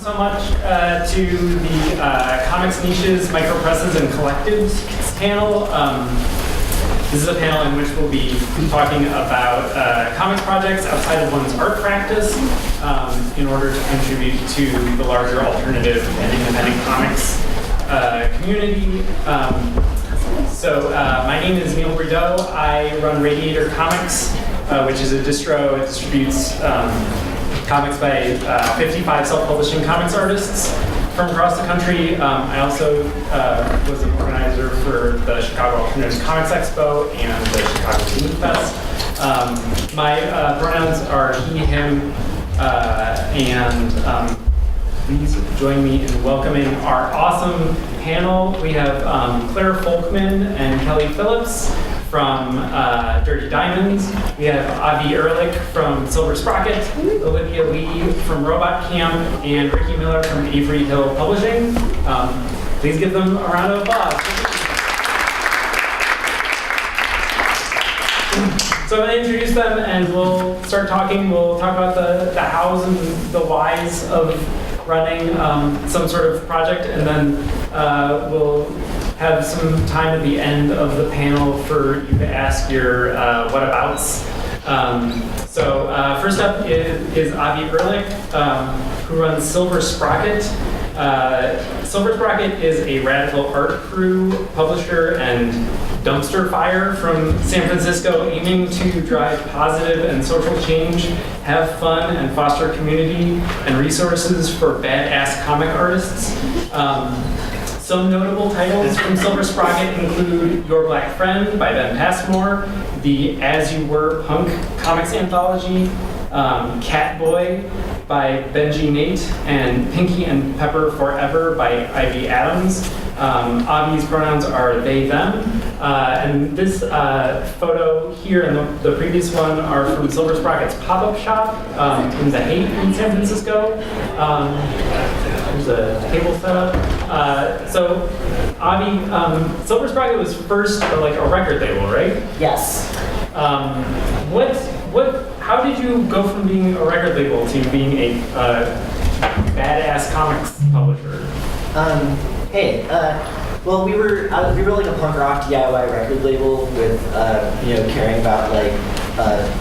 So much to the Comics Niches, Micropresses, and Collectives panel. This is a panel in which we'll be talking about comics projects outside of one's art practice in order to contribute to the larger alternative and independent comics community. My name is Neil Brideau. I run Radiator Comics, which is a distro. It distributes comics by 55 self-publishing comics artists from across the country. I also was an organizer for the Chicago Alternative Comics Expo and the Chicago Teen Fest. My pronouns are he, him, and please join me in welcoming our awesome panel. We have Claire Folkman and Kelly Phillips from Dirty Diamonds. We have Avi Ehrlich from Silver Sprocket, Olivia Li from Robot Camp, and Ricky Miller from Avery Hill Publishing. Please give them a round of applause. So I'm going to introduce them and we'll start talking. We'll talk about the hows and the whys of running some sort of project, and then we'll have some time at the end of the panel for you to ask your whatabouts. First up is Avi Ehrlich, who runs Silver Sprocket. Silver Sprocket is a radical art crew, publisher, and dumpster fire from San Francisco, aiming to drive positive and social change, have fun, and foster community and resources for badass comic artists. Some notable titles from Silver Sprocket include Your Black Friend by Ben Passmore, the As You Were Punk Comics Anthology, Catboy by Benji Nate, and Pinky and Pepper Forever by Ivy Adams. Avi's pronouns are they, them. And this photo here and the previous one are from Silver Sprocket's pop-up shop in the Haight in San Francisco. There's a table set up. Avi, Silver Sprocket was first like a record label, right? Yes. How did you go from being a record label to being a badass comics publisher? Well, we were like a punk rock DIY record label with caring about like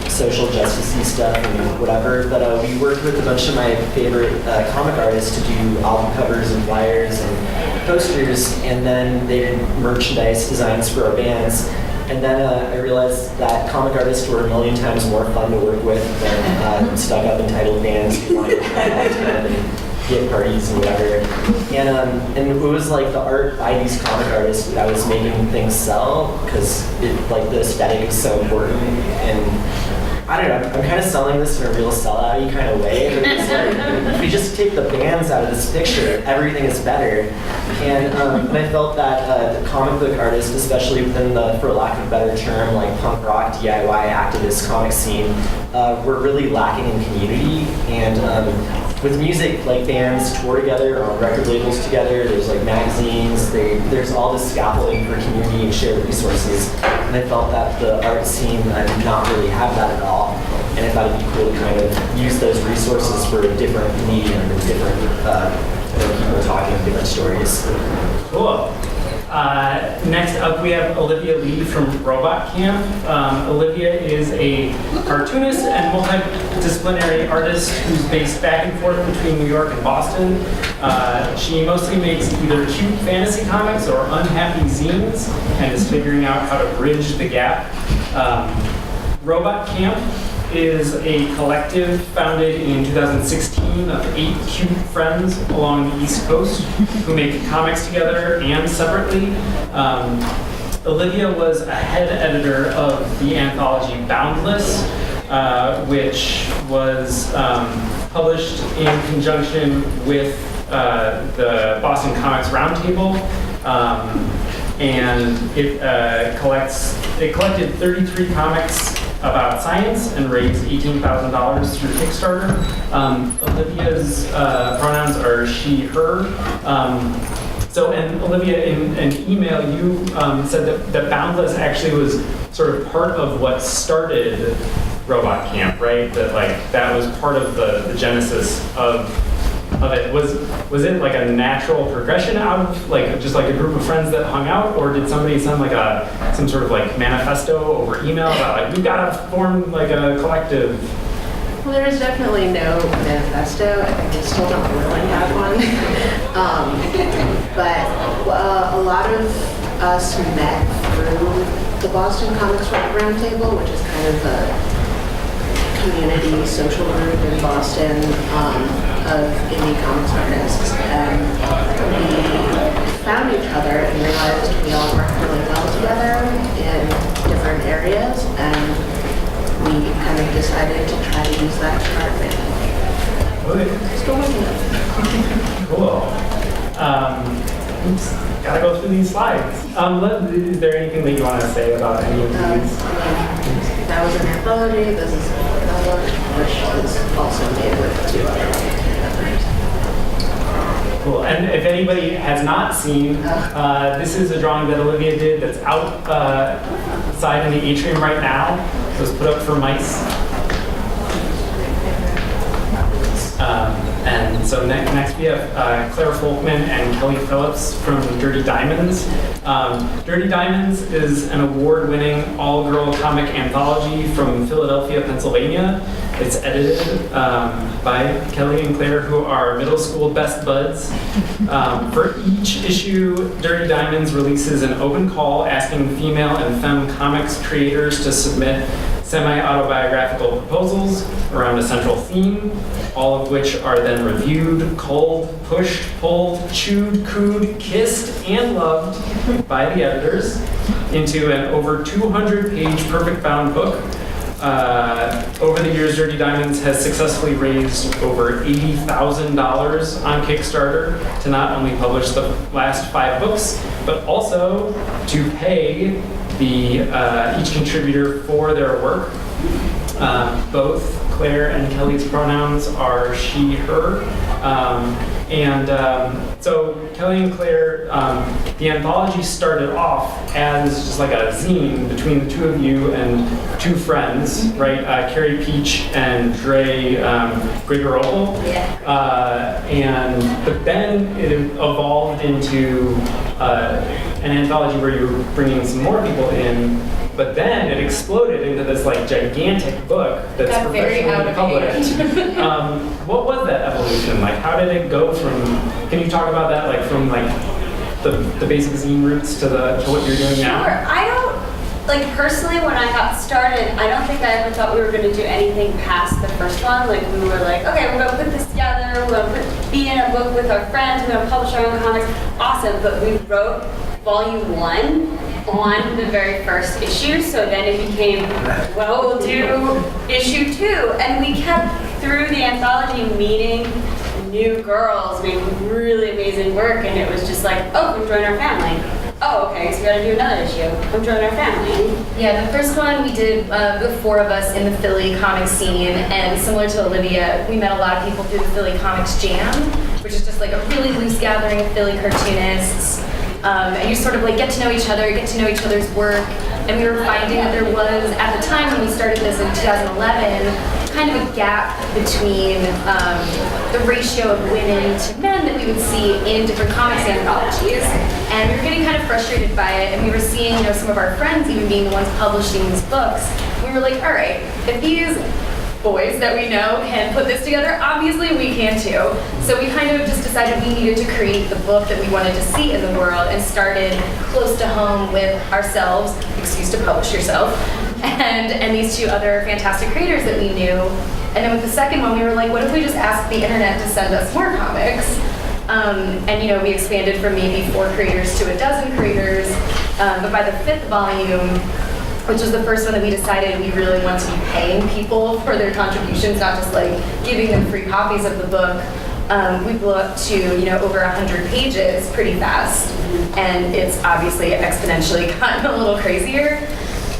social justice-y stuff and whatever. But we worked with a bunch of my favorite comic artists to do album covers and flyers and posters, and then they did merchandise designs for our bands. And then I realized that comic artists were a million times more fun to work with than stuck-up entitled bands who wanted to try all the time and get parties and whatever. And it was like the art by these comic artists that was making things sell, because the aesthetic is so important. And I don't know, I'm kind of selling this in a real sellout-y kind of way. But it's like, if we just take the bands out of this picture, everything is better. And I felt that the comic book artists, especially within the, for lack of a better term, like punk rock, DIY, activist comic scene, were really lacking in community. And with music, like bands tour together on record labels together, there's like magazines, there's all this scaffolding for community and shared resources. And I felt that the art scene did not really have that at all. And I thought it'd be cool to kind of use those resources for a different medium and different people talking different stories. Cool. Next up, we have Olivia Li from Robot Camp. Olivia is a cartoonist and multidisciplinary artist who's based back and forth between New York and Boston. She mostly makes either cute fantasy comics or unhappy zines and is figuring out how to bridge the gap. Robot Camp is a collective founded in 2016 of 8 cute friends along the East Coast who make comics together and separately. Olivia was a head editor of the anthology Boundless, which was published in conjunction with the Boston Comics Roundtable. And it collected 33 comics about science and raised $18,000 through Kickstarter. Olivia's pronouns are she, her. And Olivia, in an email, you said that Boundless actually was sort of part of what started Robot Camp, right? That was part of the genesis of of it. Was it like a natural progression out of like just like a group of friends that hung out, or did somebody send like some sort of like manifesto over email about like we've got to form like a collective? Well, there is definitely no manifesto. I think we still don't really have one. But a lot of us met through the Boston Comics Roundtable, which is kind of a community social group in Boston of indie comics artists. And we found each other and realized we all work really well together in different areas, and we kind of decided to try to use that to start with. Okay. Still working on it. Cool. Oops, gotta go through these slides. Is there anything that you want to say about any of these? That was an anthology. This is another one, which is also made with 2 other others. Cool. And if anybody has not seen, this is a drawing that Olivia did that's outside in the atrium right now. It was put up for mice. And so next we have Claire Folkman and Kelly Phillips from Dirty Diamonds. Dirty Diamonds is an award-winning all-girl comic anthology from Philadelphia, Pennsylvania. It's edited by Kelly and Claire, who are middle school best buds. For each issue, Dirty Diamonds releases an open call asking female and femme comics creators to submit semi-autobiographical proposals around a central theme, all of which are then reviewed, culled, pushed, pulled, chewed, cooed, kissed, and loved by the editors into an over 200-page perfect-bound book. Over the years, Dirty Diamonds has successfully raised over $80,000 on Kickstarter to not only publish the last 5 books, but also to pay each contributor for their work. Both Claire and Kelly's pronouns are she, her. So Kelly and Claire, the anthology started off as just like a zine between the 2 of you and 2 friends, right? Carrie Peach and Dre Grigoropoulos. But then it evolved into an anthology where you were bringing some more people in, but then it exploded into this like gigantic book that's Got very professionally published. What was that evolution? Like, how did it go from? Can you talk about that, like from like the basic zine roots to what you're doing now? Sure. I don't like personally when I got started. I don't think I ever thought we were going to do anything past the first one. Like we were like, okay, we're going to put this together. We're going to be in a book with our friends. We're going to publish our own comics. Awesome. But we wrote volume 1 on the very first issue, so then it became, well, we'll do issue 2, and we kept through the anthology meeting new girls making really amazing work, and it was just like, oh, come join our family. Oh, okay, so we gotta do another issue. Come join our family. Yeah, the first one we did the 4 of us in the Philly comic scene, and similar to Olivia, we met a lot of people through the Philly Comics Jam, which is just like a really loose gathering of Philly cartoonists. And you sort of like get to know each other, get to know each other's work. And we were finding that there was, at the time when we started this in 2011, kind of a gap between the ratio of women to men that we would see in different comics anthologies. And we were getting kind of frustrated by it, and we were seeing, some of our friends even being the ones publishing these books. We were like, all right, if these boys that we know can put this together, obviously we can too. So we kind of just decided we needed to create the book that we wanted to see in the world, and started close to home with ourselves, excuse to publish yourself, and these 2 other fantastic creators that we knew. And then with the second one, we were like, what if we just asked the internet to send us more comics? And we expanded from maybe 4 creators to a dozen creators. But by the 5th volume, which was the first one that we decided we really want to be paying people for their contributions, not just like giving them free copies of the book. We blew up to over 100 pages pretty fast, and it's obviously exponentially gotten a little crazier.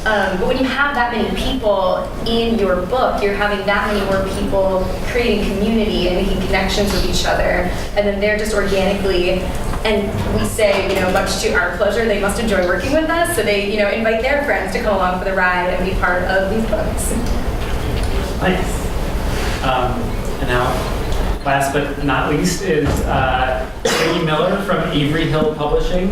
But when you have that many people in your book, you're having that many more people creating community and making connections with each other, and then they're just organically, and we say, much to our pleasure, they must enjoy working with us, so they, invite their friends to come along for the ride and be part of these books. Nice. And now, last but not least is Ricky Miller from Avery Hill Publishing.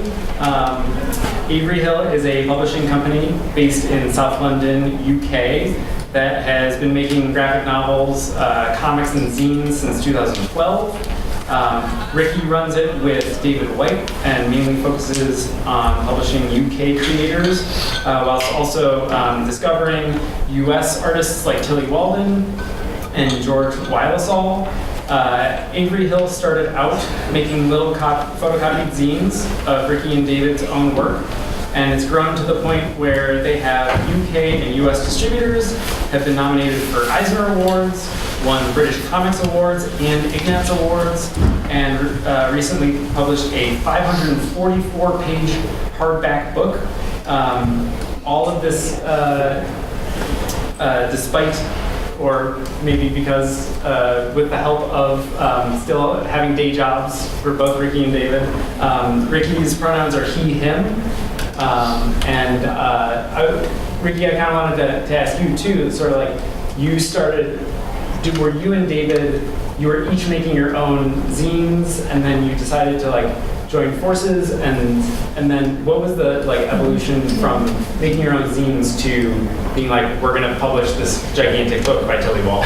Avery Hill is a publishing company based in South London, UK, that has been making graphic novels, comics, and zines since 2012. Ricky runs it with David White and mainly focuses on publishing UK creators, whilst also discovering US artists like Tilly Walden and George Wilasall. Avery Hill started out making little photocopied zines of Ricky and David's own work, and it's grown to the point where they have UK and US distributors, have been nominated for Eisner Awards, won British Comics Awards and Ignatz Awards, and recently published a 544-page hardback book. All of this despite, or maybe because, with the help of still having day jobs for both Ricky and David. Ricky's pronouns are he, him. Ricky, I kind of wanted to ask you too, sort of like, you started, were you and David, you were each making your own zines, and then you decided to like join forces, and then what was the like evolution from making your own zines to being like, we're gonna publish this gigantic book by Tilly Wall?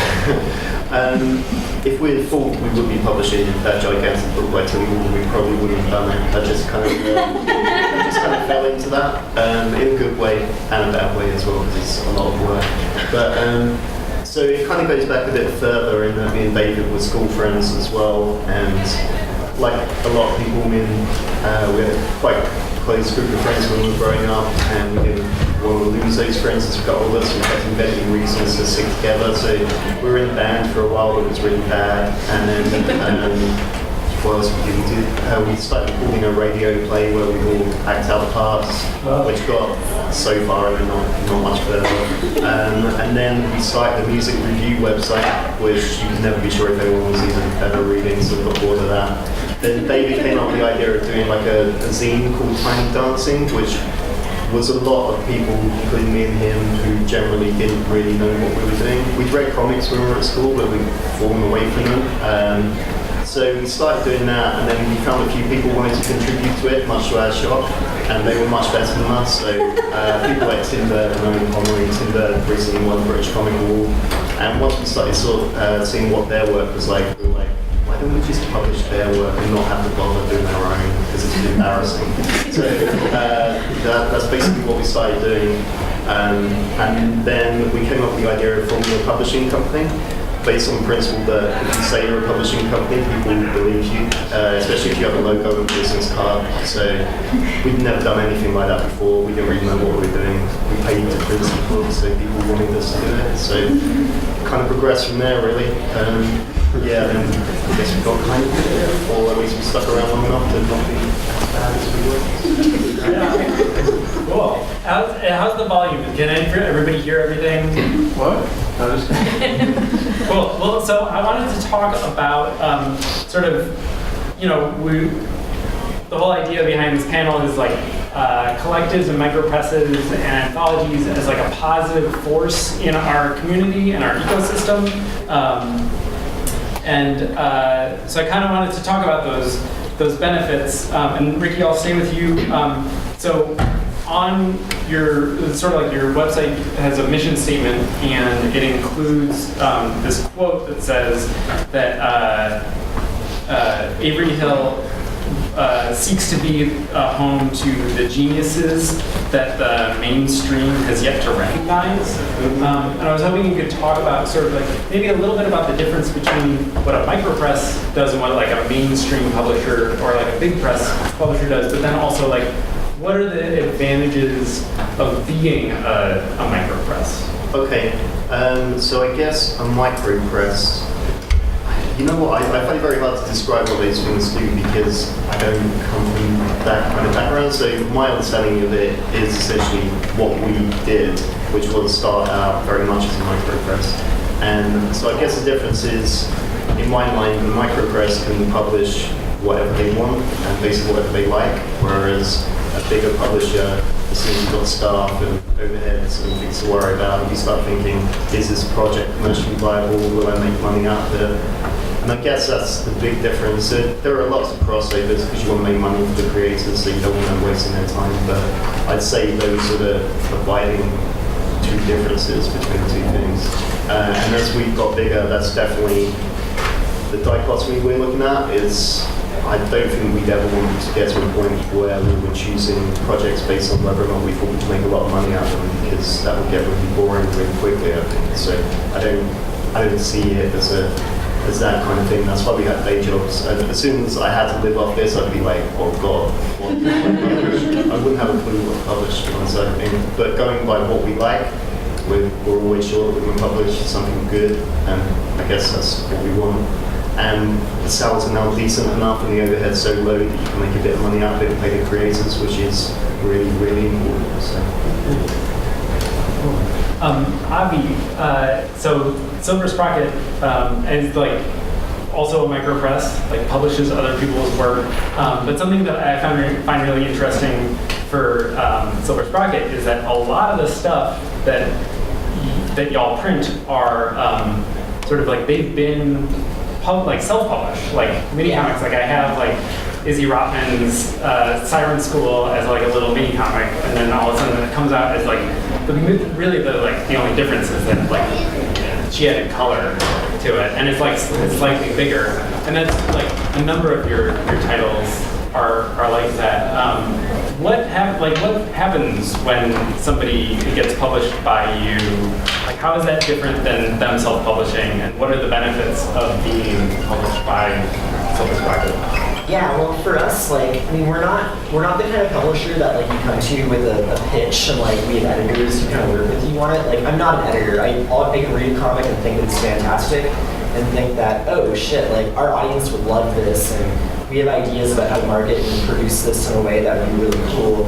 If we had thought we would be publishing that gigantic book by Tilly Wall, we probably wouldn't have done it. I just kind of fell into that in a good way and a bad way as well, because it's a lot of work. But so it kind of goes back a bit further in that me and David were school friends as well, and like a lot of people, we had a quite close group of friends when we were growing up, and we didn't want to lose those friends as we got older, so we kept inventing reasons to stick together. So we were in a band for a while that was really bad, and then what else did we do? We started recording a radio play where we all act out parts, which got so far and not much further. And then we started the music review website, which you can never be sure if anyone was even ever reading, so we got bored of that. Then David came up with the idea of doing like a zine called Tiny Dancing, which was a lot of people, including me and him, who generally didn't really know what we were doing. We'd read comics when we were at school, but we'd fallen away from them. So we started doing that, and then we found a few people wanted to contribute to it, much to our shock, and they were much better than us. So people like Timber and Owen Connery, Timber recently won the British Comic Award, and once we started sort of seeing what their work was like, we were like, why don't we just publish their work and not have to bother doing our own, because it's embarrassing. So that's basically what we started doing, and then we came up with the idea of forming a publishing company, based on the principle that if you say you're a publishing company, people will believe you, especially if you have a logo and business card. So we'd never done anything like that before. We didn't really know what we were doing. We paid to print some books, so people wanted us to do it. So kind of progressed from there, really. Yeah, then I guess we got kind of good at it, or at least we stuck around long enough to not be as bad as we were. Cool. How's the volume? Can everybody hear everything? What? Cool. Well, so I wanted to talk about sort of, you know, the whole idea behind this panel is like collectives and micropresses and anthologies as like a positive force in our community and our ecosystem. So I kind of wanted to talk about those benefits. And Ricky, I'll stay with you. So on your, sort of like your website has a mission statement, and it includes this quote that says that Avery Hill seeks to be a home to the geniuses that the mainstream has yet to recognize. And I was hoping you could talk about sort of like maybe a little bit about the difference between what a micropress does and what like a mainstream publisher or like a big press publisher does, but then also like what are the advantages of being a micropress? Okay, so I guess a micropress, you know what, I find it very hard to describe what those things do because I don't come from that kind of background. So my understanding of it is essentially what we did, which was start out very much as a micropress. And so I guess the difference is, in my mind, the micropress can publish whatever they want and basically whatever they like, whereas a bigger publisher, as soon as you've got staff and overheads and things to worry about, you start thinking, is this project commercially viable? Will I make money out of it? And I guess that's the big difference. There are lots of crossovers because you want to make money for the creators, so you don't want them wasting their time. But I'd say those are the abiding two differences between the two things. And as we've got bigger, that's definitely the dichotomy we're looking at. Is I don't think we'd ever want to get to a point where we were choosing projects based on whether or not we thought we could make a lot of money out of them, because that would get really boring really quickly, I think. So I don't see it as that kind of thing. That's why we have day jobs. And as soon as I had to live off this, I'd be like, oh God, what do I publish? I wouldn't have a clue what to publish, to be honest, I think. But going by what we like, we're always sure that we can publish something good, and I guess that's what we want. And the sales are now decent enough and the overhead's so low that you can make a bit of money out of it and pay the creators, which is really, really important. So. Avi, so Silver Sprocket is like also a micropress, like publishes other people's work. But something that I find really interesting for Silver Sprocket is that a lot of the stuff that y'all print are sort of like they've been self-published, like mini comics. Like I have like Izzy Rotman's Siren School as like a little mini comic, and then all of a sudden it comes out as like the only difference is that like she added color to it, and it's like it's slightly bigger, and that's like a number of your titles are like that. What happens when somebody gets published by you? Like, how is that different than them self-publishing, and what are the benefits of being published by Silver Sprocket? Yeah, well, for us, like, I mean, we're not the kind of publisher that like you come to with a pitch and like we have editors who kind of work with you on it. Like, I'm not an editor. I can read a comic and think it's fantastic, and think that, oh shit, like our audience would love this, and we have ideas about how to market and produce this in a way that would be really cool.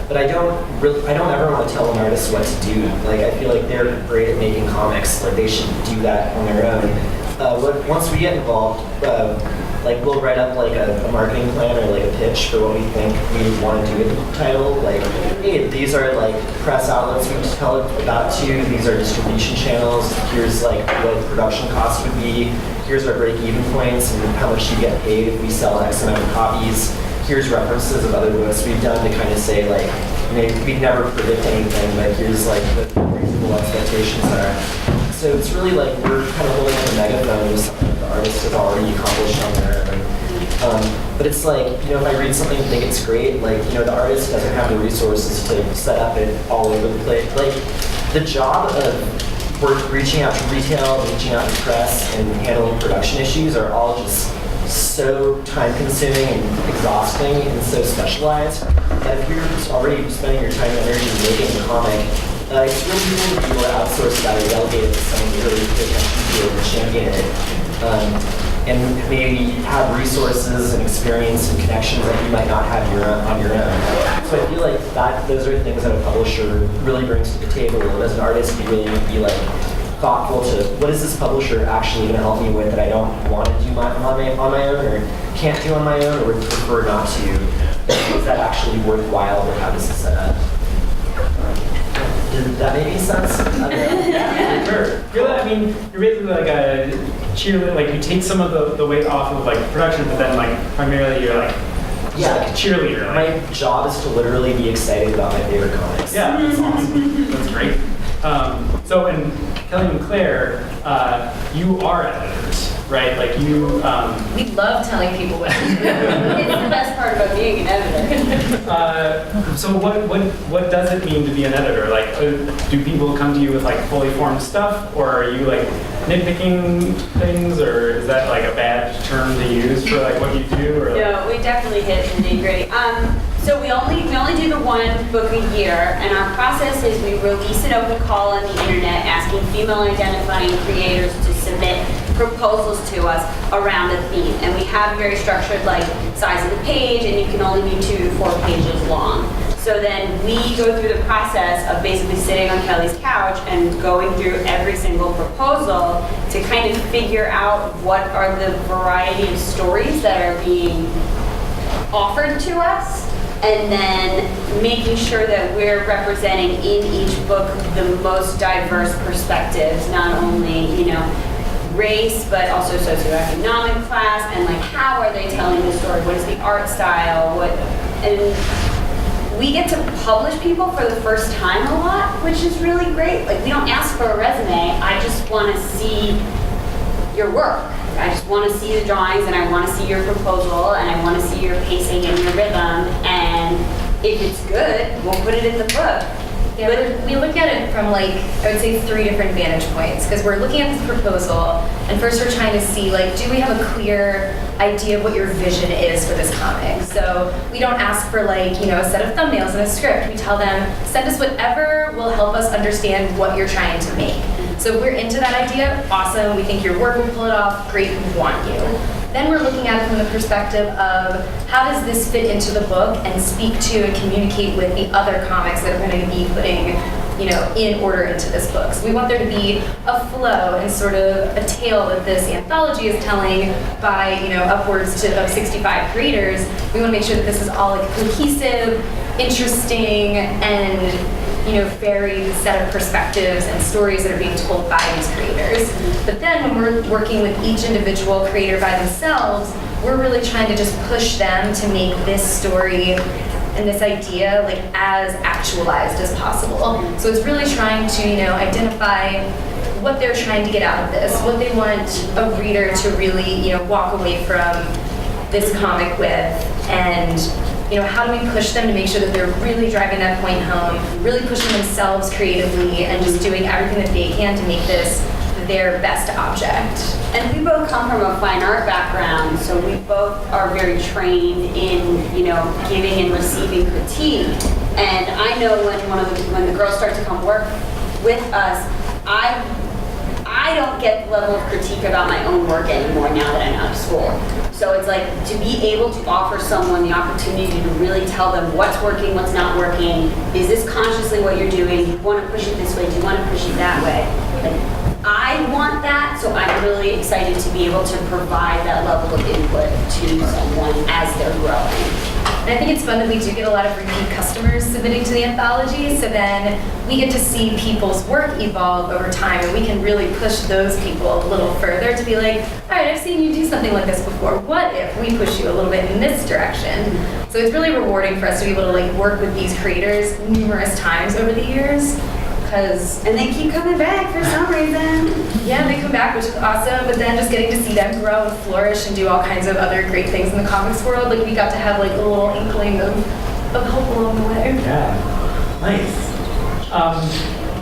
But I don't ever want to tell an artist what to do. Like, I feel like they're great at making comics. Like, they should do that on their own. Once we get involved, like we'll write up like a marketing plan or like a pitch for what we think we want to do with the title. Like, hey, these are like press outlets we just tell about to. These are distribution channels. Here's like what production costs would be. Here's our break-even points and how much you get paid if we sell X amount of copies. Here's references of other books we've done to kind of say like, we'd never predict anything, but here's like what reasonable expectations are. So it's really like we're kind of holding up a megaphone with something that the artist has already accomplished on their own. But it's like, if I read something and think it's great, like, the artist doesn't have the resources to set up it all over the place. Like, the job of reaching out to retail, reaching out to press, and handling production issues are all just so time-consuming and exhausting and so specialized that if you're just already spending your time and energy making a comic, it's really cool to be able to outsource that or delegate it to someone who really pay attention to it and champion it, and maybe have resources and experience and connections that you might not have on your own. So I feel like those are things that a publisher really brings to the table. And as an artist, you really need to be like thoughtful to what is this publisher actually going to help me with that I don't want to do on my own or can't do on my own or would prefer not to. Is that actually worthwhile, or how does it set up? Did that make any sense? Yeah, sure. You're basically like a cheerleader. Like, you take some of the weight off of like production, but then like primarily you're like like a cheerleader. Like. My job is to literally be excited about my favorite comics. Yeah, that's awesome. That's great. So, and Kelly and Claire, you are editors, right? Like you. We love telling people what to do. It's the best part about being an editor. So what does it mean to be an editor? Like, do people come to you with like fully formed stuff, or are you like nitpicking things, or is that like a bad term to use for like what you do? Or, like... No, we definitely hit the nitty-gritty. So we only do the one book a year, and our process is we release an open call on the internet asking female identifying creators to submit proposals to us around a theme. And we have very structured like size of the page, and you can only be 2 to 4 pages long. So then we go through the process of basically sitting on Kelly's couch and going through every single proposal to kind of figure out what are the variety of stories that are being offered to us, and then making sure that we're representing in each book the most diverse perspectives, not only, race, but also socioeconomic class, and like how are they telling the story? What is the art style? And we get to publish people for the first time a lot, which is really great. Like we don't ask for a resume. I just want to see your work. I just want to see the drawings, and I want to see your proposal, and I want to see your pacing and your rhythm. And if it's good, we'll put it in the book. Yeah, we look at it from like, I would say 3 different vantage points, because we're looking at this proposal, and first we're trying to see like, do we have a clear idea of what your vision is for this comic? So we don't ask for like, you know, a set of thumbnails and a script. We tell them, send us whatever will help us understand what you're trying to make. So if we're into that idea, awesome, we think your work will pull it off, great, we want you. Then we're looking at it from the perspective of how does this fit into the book and speak to and communicate with the other comics that are going to be putting, you know, in order into this book. So we want there to be a flow and sort of a tale that this anthology is telling by, you know, upwards of 65 creators. We want to make sure that this is all like cohesive, interesting, and you know, varied set of perspectives and stories that are being told by these creators. But then when we're working with each individual creator by themselves, we're really trying to just push them to make this story and this idea like as actualized as possible. So it's really trying to, you know, identify what they're trying to get out of this, what they want a reader to really, you know, walk away from this comic with, and you know, how do we push them to make sure that they're really driving that point home, really pushing themselves creatively, and just doing everything that they can to make this their best object. And we both come from a fine art background, so we both are very trained in, you know, giving and receiving critique. And I know when the girls start to come work with us, I don't get the level of critique about my own work anymore now that I'm out of school. So it's like to be able to offer someone the opportunity to really tell them what's working, what's not working. Is this consciously what you're doing? Do you want to push it this way? Do you want to push it that way? Like, I want that, so I'm really excited to be able to provide that level of input to someone as they're growing. And I think it's fun that we do get a lot of repeat customers submitting to the anthology, so then we get to see people's work evolve over time, and we can really push those people a little further to be like, all right, I've seen you do something like this before. What if we push you a little bit in this direction? So it's really rewarding for us to be able to like work with these creators numerous times over the years. And they keep coming back for some reason. Yeah, they come back, which is awesome, but then just getting to see them grow and flourish and do all kinds of other great things in the comics world, like we got to have like a little inkling of hope along the way. Yeah, nice.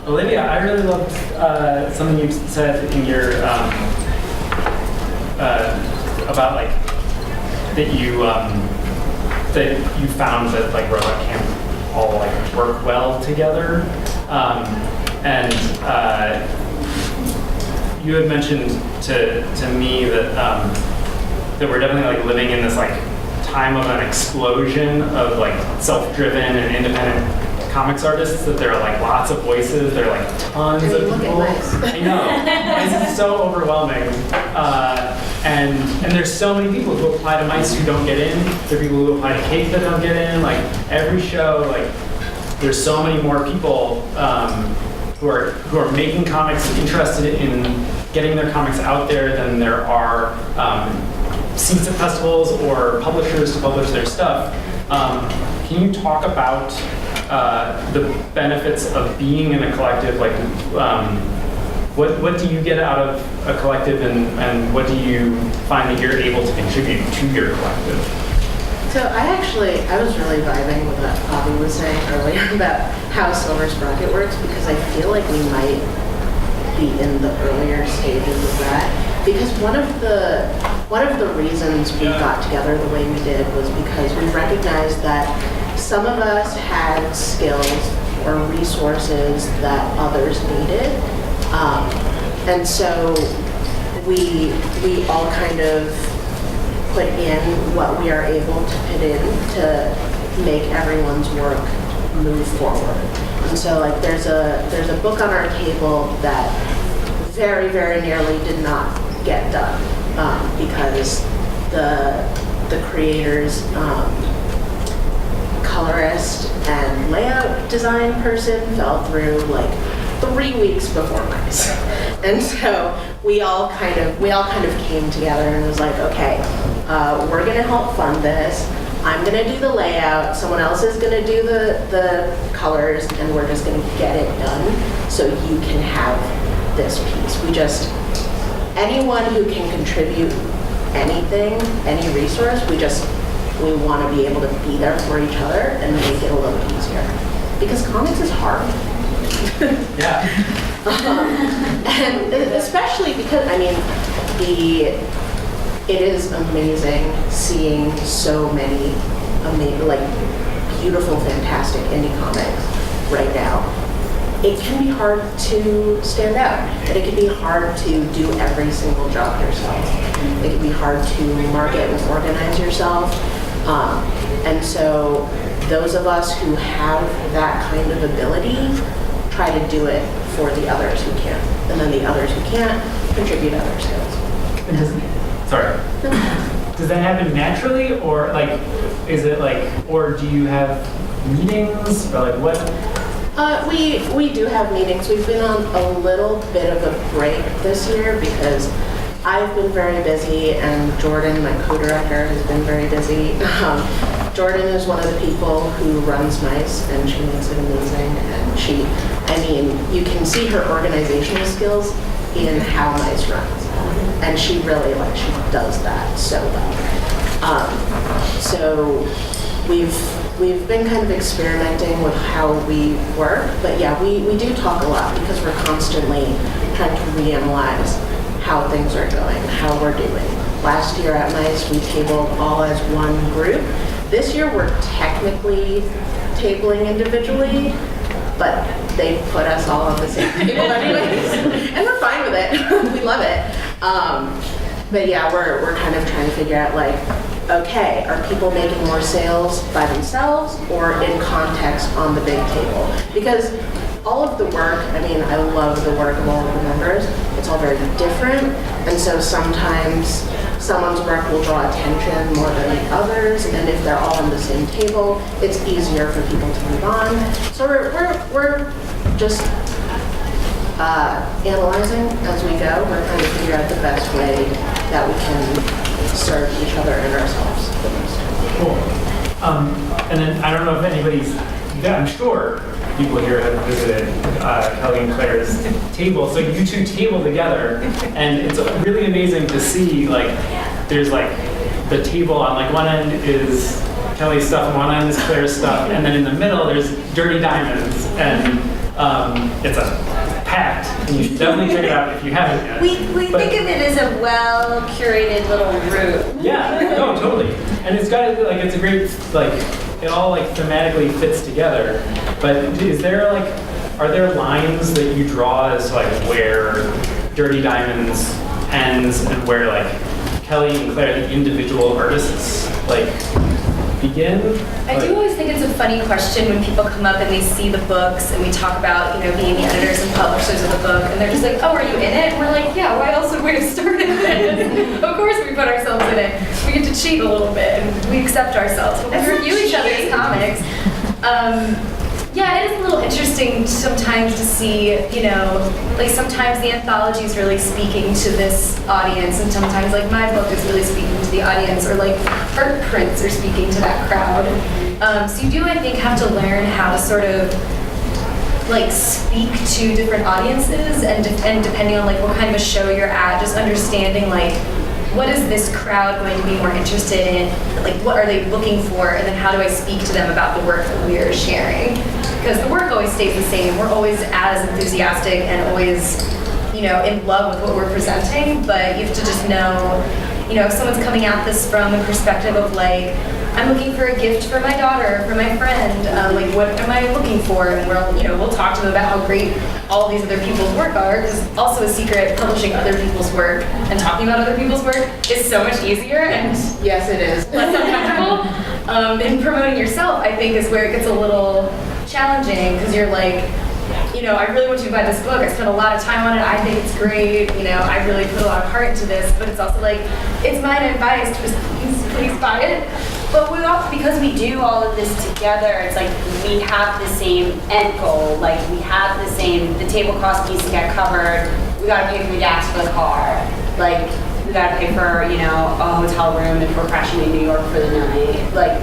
Olivia, I really loved something you said in your, about like, that you found that like Robot Camp all like work well together. You had mentioned to me that that we're definitely like living in this like time of an explosion of like self-driven and independent comics artists. That there are like lots of voices. There are like tons of people. I know. This is so overwhelming. And there's so many people who apply to Mice who don't get in. There are people who apply to Cake that don't get in. Like every show, like. There's so many more people who are making comics, interested in getting their comics out there than there are seats at festivals or publishers to publish their stuff. Can you talk about the benefits of being in a collective? Like, what do you get out of a collective, and what do you find that you're able to contribute to your collective? So I was really vibing with what Avi was saying earlier about how Silver Sprocket works, because I feel like we might be in the earlier stages of that. Because one of the reasons we got together the way we did was because we recognized that some of us had skills or resources that others needed, and so we all kind of put in what we are able to put in to make everyone's work move forward. And so like there's a book on our table that very, very nearly did not get done because the creator's colorist and layout design person fell through like 3 weeks before Mice. And so we all kind of came together and was like, okay, we're gonna help fund this. I'm gonna do the layout, someone else is gonna do the colors, and we're just gonna get it done so you can have this piece. Anyone who can contribute anything, any resource, we want to be able to be there for each other and make it a little easier. Because comics is hard. Yeah. And especially because, I mean, it is amazing seeing so many amazing, like, beautiful, fantastic indie comics right now. It can be hard to stand out, and it can be hard to do every single job yourself. It can be hard to market and organize yourself. And so those of us who have that kind of ability try to do it for the others who can't. And then the others who can't contribute other skills. And does that happen naturally, or like, is it like, or do you have meetings, or like what? We do have meetings. We've been on a little bit of a break this year because I've been very busy, and Jordan, my co-director, has been very busy. Jordan is one of the people who runs Mice, and she makes it amazing. And you can see her organizational skills in how Mice runs, and she really she does that so well. So we've been kind of experimenting with how we work, but yeah, we do talk a lot because we're constantly trying to reanalyze how things are going, how we're doing. Last year at Mice, we tabled all as one group. This year, we're technically tabling individually, but they put us all on the same table anyways, and we're fine with it. We love it. But yeah, we're kind of trying to figure out, like, okay, are people making more sales by themselves or in context on the big table? Because all of the work, I mean, I love the work of all of the members. It's all very different, and so sometimes someone's work will draw attention more than the others, and if they're all on the same table, it's easier for people to move on. So we're just analyzing as we go. We're trying to figure out the best way that we can serve each other and ourselves the most. Cool. And then I don't know if anybody's, I'm sure people here have visited Kelly and Claire's table. So you two table together, and it's really amazing to see, like, there's like the table on like one end is Kelly's stuff, and one end is Claire's stuff, and then in the middle there's Dirty Diamonds, and it's a packed, and you should definitely check it out if you haven't yet. We think of it as a well-curated little room. Yeah, no, totally. And it's got, like, it's a great, like, it all, like, thematically fits together. But is there, like, are there lines that you draw as, like, where Dirty Diamonds ends and where, like, Kelly and Claire, the individual artists, like, begin? I do always think it's a funny question when people come up and they see the books and we talk about, you know, being the editors and publishers of the book, and they're just like, oh, are you in it? And we're like, yeah, why else would we have started this? Of course we put ourselves in it. We get to cheat a little bit and we accept ourselves. But we review each other's comics. Yeah, it is a little interesting sometimes to see, you know, like sometimes the anthology is really speaking to this audience, and sometimes like my book is really speaking to the audience, or like art prints are speaking to that crowd. So you do, I think, have to learn how to sort of like speak to different audiences, and depending on like what kind of a show you're at, just understanding like what is this crowd going to be more interested in, like what are they looking for, and then how do I speak to them about the work that we are sharing? Because the work always stays the same. We're always as enthusiastic and always, you know, in love with what we're presenting, but you have to just know, you know, if someone's coming at this from the perspective of like, I'm looking for a gift for my daughter, for my friend, like what am I looking for? And we'll talk to them about how great all these other people's work are, because also a secret, publishing other people's work and talking about other people's work is so much easier and Yes, it is. less uncomfortable. And promoting yourself, I think, is where it gets a little challenging, because you're like, you know, I really want you to buy this book. I spent a lot of time on it. I think it's great. You know, I really put a lot of heart into this, but it's also like, it's mine, I'm biased. Just please buy it. But we all, because we do all of this together, it's like we have the same end goal. Like we have the table cost needs to get covered. We gotta pay for the gas for the car. Like we gotta pay for, you know, a hotel room if we're crashing in New York for the night. Like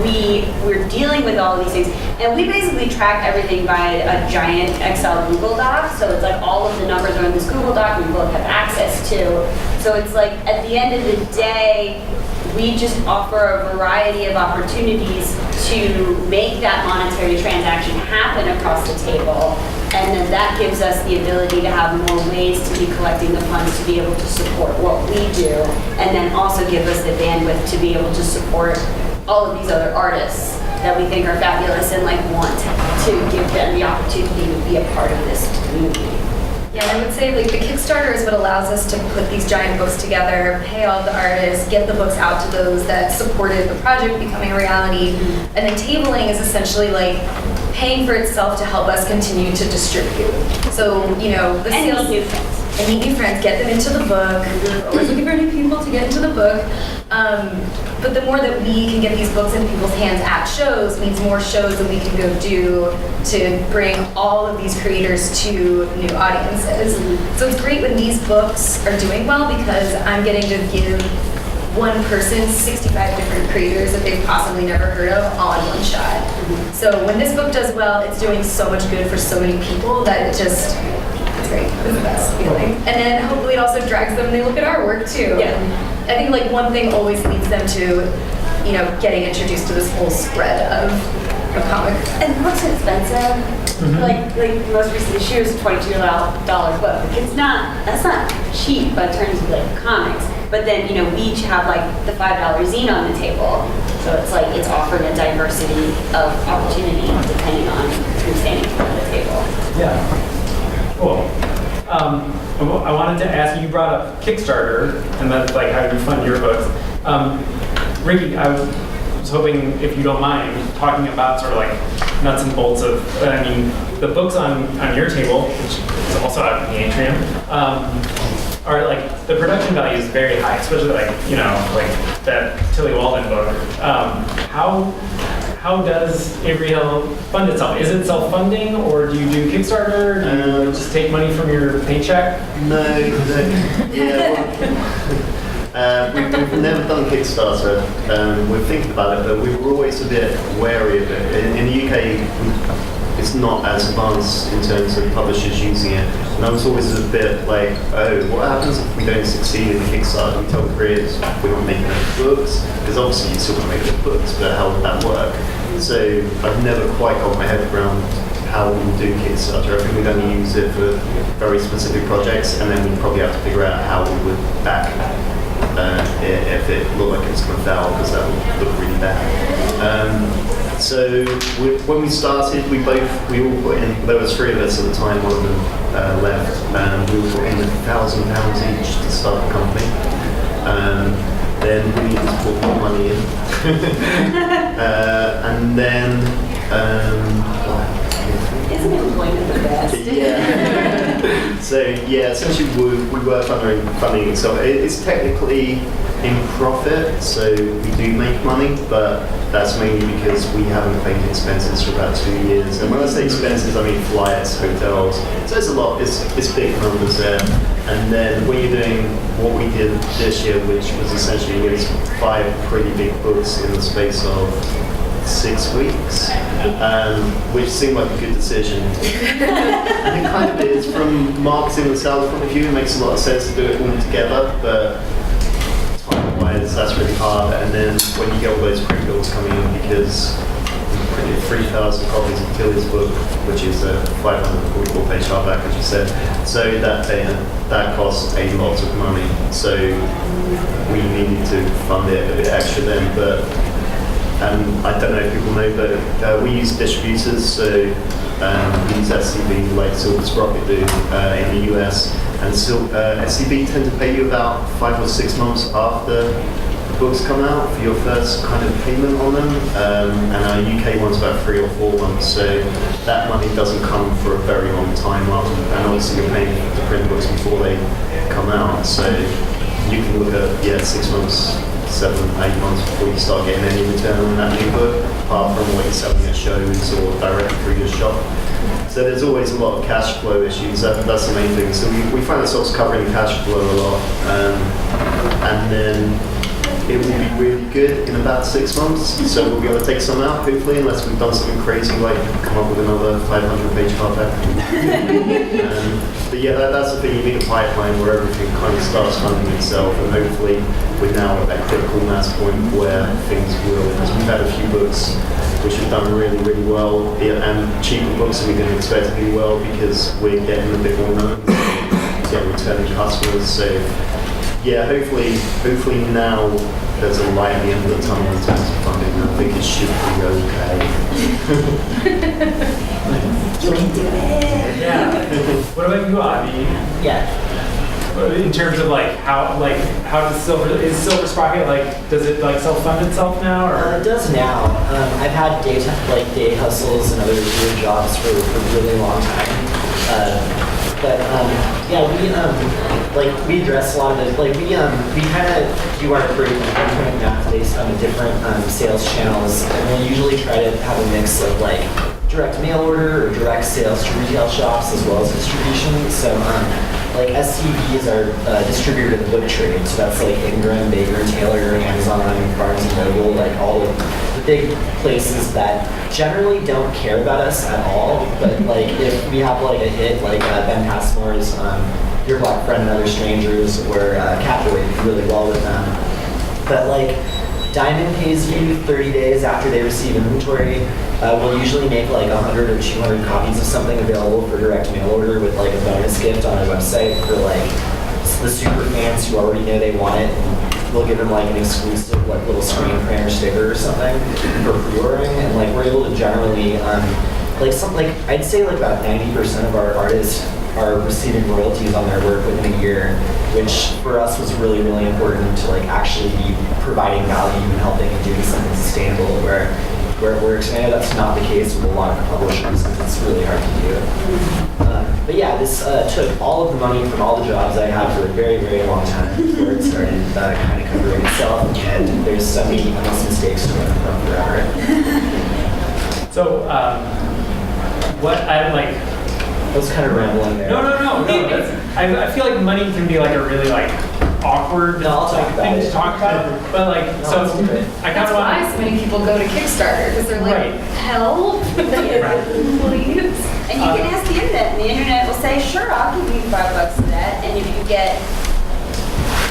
we're dealing with all of these things. And we basically track everything by a giant Excel Google Doc. So it's like all of the numbers are in this Google Doc we both have access to. So it's like at the end of the day, we just offer a variety of opportunities to make that monetary transaction happen across the table. And then that gives us the ability to have more ways to be collecting the funds to be able to support what we do. And then also give us the bandwidth to be able to support all of these other artists that we think are fabulous and like want to give them the opportunity to be a part of this community. Yeah, I would say like the Kickstarter is what allows us to put these giant books together, pay all the artists, get the books out to those that supported the project becoming a reality. And then tabling is essentially like paying for itself to help us continue to distribute. So, you know, the And sales meet new friends. and meet new friends, get them into the book. We're always looking for new people to get into the book. But the more that we can get these books in people's hands at shows means more shows that we can go do to bring all of these creators to new audiences. So it's great when these books are doing well because I'm getting to give one person 65 different creators that they've possibly never heard of all in one shot. So when this book does well, it's doing so much good for so many people that it's great. It's the best feeling. And then hopefully it also drags them and they look at our work too. Yeah. I think like one thing always leads them to, you know, getting introduced to this whole spread of comic. And the book's expensive. Like most recent issue is a $22 book. That's not cheap in terms of like comics. But then, you know, we each have like the $5 zine on the table. So it's like it's offering a diversity of opportunity depending on who's standing in front of the table. Yeah. Cool. I wanted to ask you brought up Kickstarter, and that's like how you fund your books. Ricky, I was hoping, if you don't mind, talking about sort of like nuts and bolts of, I mean, the books on your table, which is also out in the atrium, are like, the production value is very high, especially like, you know, like that Tilly Walden book. How does Avery Hill fund itself? Is it self-funding, or do you do Kickstarter? Do you just take money from your paycheck? No, yeah. We've never done Kickstarter. We're thinking about it, but we were always a bit wary of it. In the UK, it's not as advanced in terms of publishers using it. And I was always a bit like, oh, what happens if we don't succeed in the Kickstarter? We tell the creators we're not making any books, because obviously you still want to make the books, but how would that work? So I've never quite got my head around how we do Kickstarter. I think we'd only use it for very specific projects, and then we'd probably have to figure out how we would back if it looked like it's going to fail, because that would look really bad. So when we started, we all put in, there was 3 of us at the time, one of them left, and we all put in £1,000 each to start the company. Then we needed to put more money in. And then... Isn't employment the best? Yeah. So yeah, essentially we were funding itself. It's technically in profit, so we do make money, but that's mainly because we haven't paid expenses for about 2 years. And when I say expenses, I mean flights, hotels. So it's a lot. It's big numbers there. And then when you're doing what we did this year, which was essentially release 5 pretty big books in the space of 6 weeks, which seemed like a good decision. And it kind of is, from marketing and sales point of view, it makes a lot of sense to do it all together, but time-wise, that's really hard. And then when you get all those pre-bills coming in, because we printed 3,000 copies of Tilly's book, which is a 544-page hardback, as you said, so that costs a lot of money. So we needed to fund it a bit extra then, but I don't know if people know, but we use distributors, so we use SCB like Silver Sprocket do in the US, and SCB tend to pay you about 5 or 6 months after the books come out for your first kind of payment on them, and our UK one's about 3 or 4 months, so that money doesn't come for a very long time after, and obviously you're paying to print books before they come out, so you can look at 6 months 7, 8 months before you start getting any return on that new book, apart from what you're selling at shows or directly through your shop. So there's always a lot of cash flow issues. That's the main thing. So we find ourselves covering cash flow a lot, and then it will be really good in about 6 months. So we'll be able to take some out, hopefully, unless we've done something crazy like come up with another 500-page hardback. But yeah, that's the thing. You need a pipeline where everything kind of starts funding itself, and hopefully we're now at that critical mass point where things will. Because we've had a few books which have done really, really well, and cheaper books than we didn't expect to do well because we're getting a bit more known, get returning customers. So yeah, hopefully now there's a light at the end of the tunnel in terms of funding. I think it should be okay. You can do it. Yeah. What about you, Avi? Yeah. In terms of how does Silver Sprocket does it self-fund itself now or? It does now. I've had day hustles and other weird jobs for a really long time. Yeah, we address a lot of those. We kind of do our improvement math based on the different sales channels, and we usually try to have a mix of direct mail order or direct sales to retail shops as well as distribution. So SCB is our distributor to the book trade, so that's Ingram, Baker, Taylor, Amazon, Barnes & Noble, all of the big places that generally don't care about us at all, but if we have a hit Ben Passmore's Your Black Friend and Other Strangers, or Captivate really well with them. But Diamond pays you 30 days after they receive inventory. We'll usually make 100 or 200 copies of something available for direct mail order with a bonus gift on our website for the super fans who already know they want it. And we'll give them an exclusive little screen printer sticker or something for pre-ordering. And we're able to generally I'd say about 90% of our artists are receiving royalties on their work within a year, which for us was really, really important to actually be providing value and helping and doing something sustainable where I know that's not the case with a lot of publishers because it's really hard to do. But yeah, this took all of the money from all the jobs I had for a very, very long time before it started kind of covering itself, and there's so many honest mistakes to learn from forever. So, what I I was kind of rambling there. No. I feel like money can be a really awkward thing to talk about, but I kind That's of why want. so many people go to Kickstarter, because they're Right. help, please. And you can ask the internet, and the internet will say, sure, I'll give you $5 for that. And if you get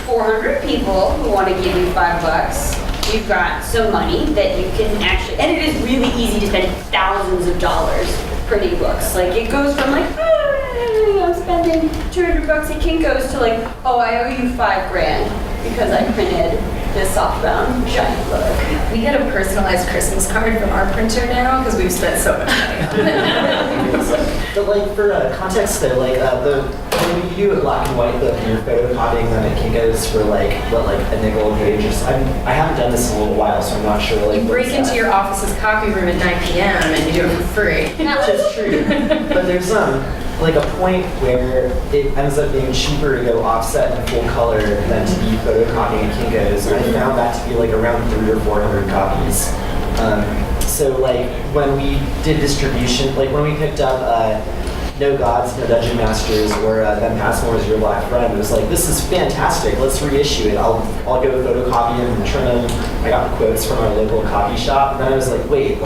400 people who want to give you $5, you've got some money that you can actually, and it is really easy to spend thousands of dollars printing books. It goes from I'm spending $200, it can goes to oh, I owe you $5,000 because I printed this softbound shiny book. We get a personalized Christmas card from our printer now because we've spent so much money on it. But for context though, when you do a black and white book and you're photocopying them at Kinko's for a nickel a page, I haven't done this in a little while, so I'm not sure You break into your office's copy room at 9 p.m. and you do it for free. Which is true. But there's a point where it ends up being cheaper to go offset in full color than to be photocopying at Kinko's. And I found that to be around 300 or 400 copies. So when we did distribution, when we picked up No Gods, No Dungeon Masters, or Ben Passmore's Your Black Friend, it was this is fantastic, let's reissue it. I'll go photocopy them and trim them. I got the quotes from our local copy shop, and then I was wait,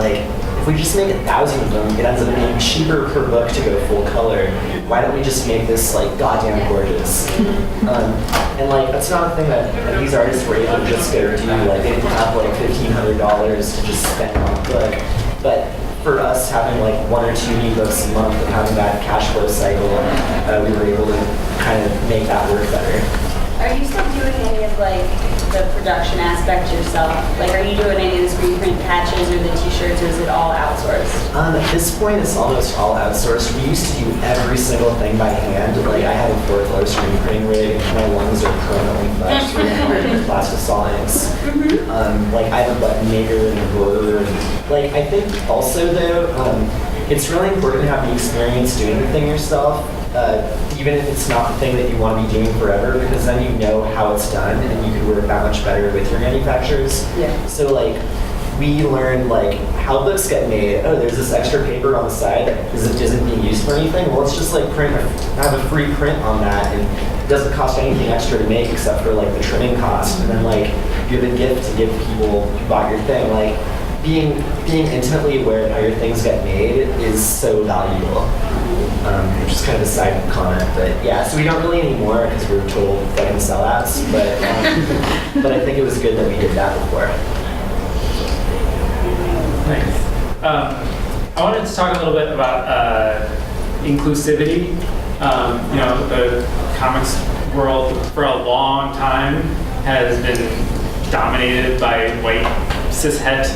if we just make 1,000 of them, it ends up being cheaper per book to go full color. Why don't we just make this goddamn gorgeous? And that's not a thing that these artists were able to just go do. They didn't have $1,500 to just spend on a book. But for us, having 1 or 2 new books a month and having that cash flow cycle, we were able to kind of make that work better. Are you still doing any of the production aspect yourself? Are you doing any of the screen print patches or the t-shirts, or is it all outsourced? At this point, it's almost all outsourced. We used to do every single thing by hand. I have a 4-color screen printing rig, and my lungs are permanently fudged with plastisonics. I have a button maker and a embroiderer. I think also though, it's really important to have the experience doing the thing yourself. even if it's not the thing that you want to be doing forever, because then you know how it's done and you can work that much better with your manufacturers. Yeah. So like, we learned like how books get made. Oh, there's this extra paper on the side that isn't being used for anything. Well, let's just like have a free print on that, and it doesn't cost anything extra to make except for like the trimming cost. And then like, give a gift to give people who bought your thing. Like, being intimately aware of how your things get made is so valuable. Which is kind of a side comment, but yeah. So we don't really anymore because we were told fucking sellouts. But I think it was good that we did that before. Nice. I wanted to talk a little bit about inclusivity. You know, the comics world for a long time has been dominated by white, cishet,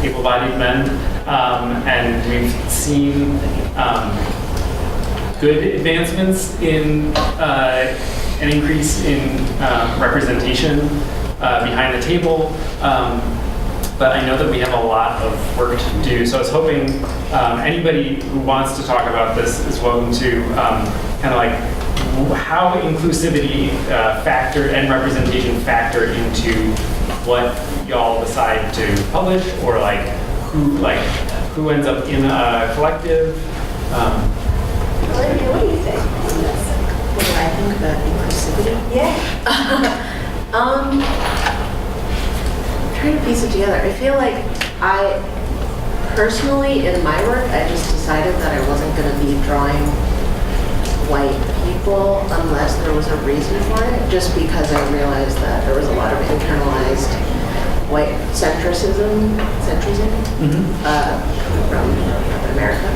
able-bodied men, and we've seen good advancements in an increase in representation behind the table. But I know that we have a lot of work to do. So I was hoping anybody who wants to talk about this is welcome to kind of like how inclusivity factor and representation factor into what y'all decide to publish, or like who ends up in a collective. Olivia, what do you think? What do I think about inclusivity? Yeah. Trying to piece it together. I feel like I personally, in my work, I just decided that I wasn't going to be drawing white people unless there was a reason for it, just because I realized that there was a lot of internalized white centrism from America.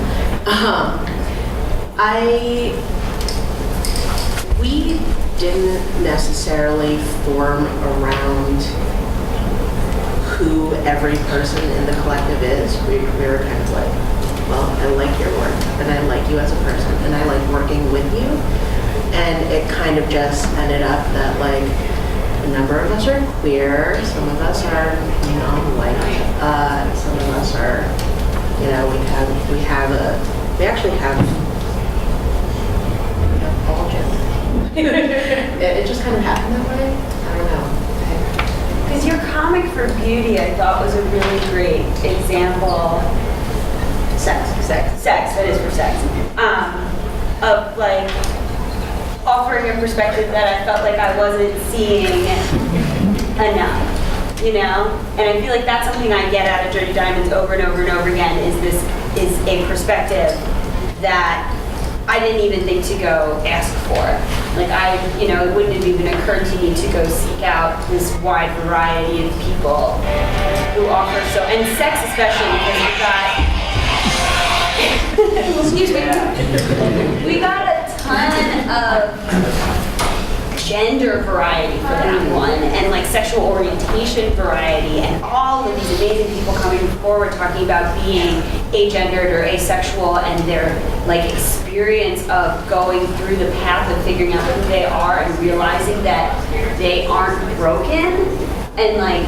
We didn't necessarily form around who every person in the collective is. We were kind of like, well, I like your work, and I like you as a person, and I like working with you. And it kind of just ended up that like a number of us are queer, some of us are, you know, white, some of us are, you know, we actually have all genders. It just kind of happened that way. I don't know. Because your comic for beauty, I thought, was a really great example. Sex, that is for sex. Of like offering a perspective that I felt like I wasn't seeing enough, you know? And I feel like that's something I get out of Dirty Diamonds over and over and over again, is a perspective that I didn't even think to go ask for. Like it wouldn't have even occurred to me to go seek out this wide variety of people who offer so, and sex especially, because we got a ton of gender variety for that one, and like sexual orientation variety, and all of these amazing people coming forward talking about being agendered or asexual, and their like experience of going through the path of figuring out who they are and realizing that they aren't broken, and like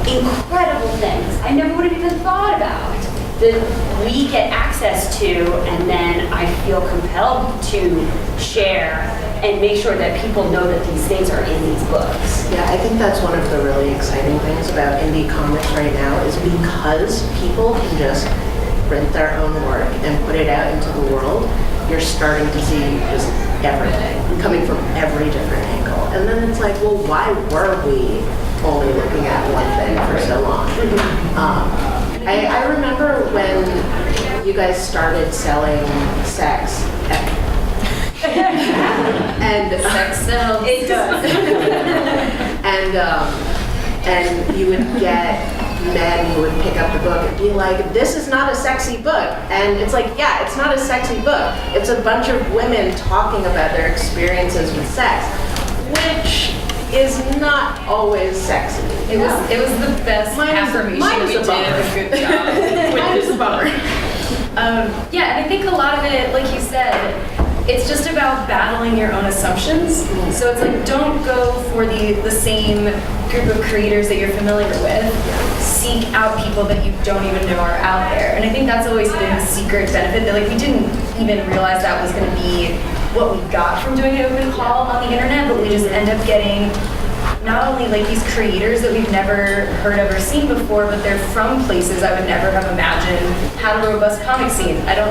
incredible things I never would have even thought about that we get access to, and then I feel compelled to share and make sure that people know that these things are in these books. Yeah, I think that's one of the really exciting things about indie comics right now, is because people can just print their own work and put it out into the world, you're starting to see just everything coming from every different angle. And then it's like, well, why were we only looking at one thing for so long? I remember when you guys started selling sex. And Sex sells. It does. And you would get men who would pick up the book and be like, this is not a sexy book. And it's like, yeah, it's not a sexy book. It's a bunch of women talking about their experiences with sex, which is not always sexy. It was the best affirmation we did. A good job. Mine is a bummer. Yeah, and I think a lot of it, like you said, it's just about battling your own assumptions. So it's like, don't go for the same group of creators that you're familiar with. Seek out people that you don't even know are out there. And I think that's always been the secret benefit, that like we didn't even realize that was going to be what we got from doing an open call on the internet, but we just end up getting not only like these creators that we've never heard of or seen before, but they're from places I would never have imagined had a robust comic scene. I don't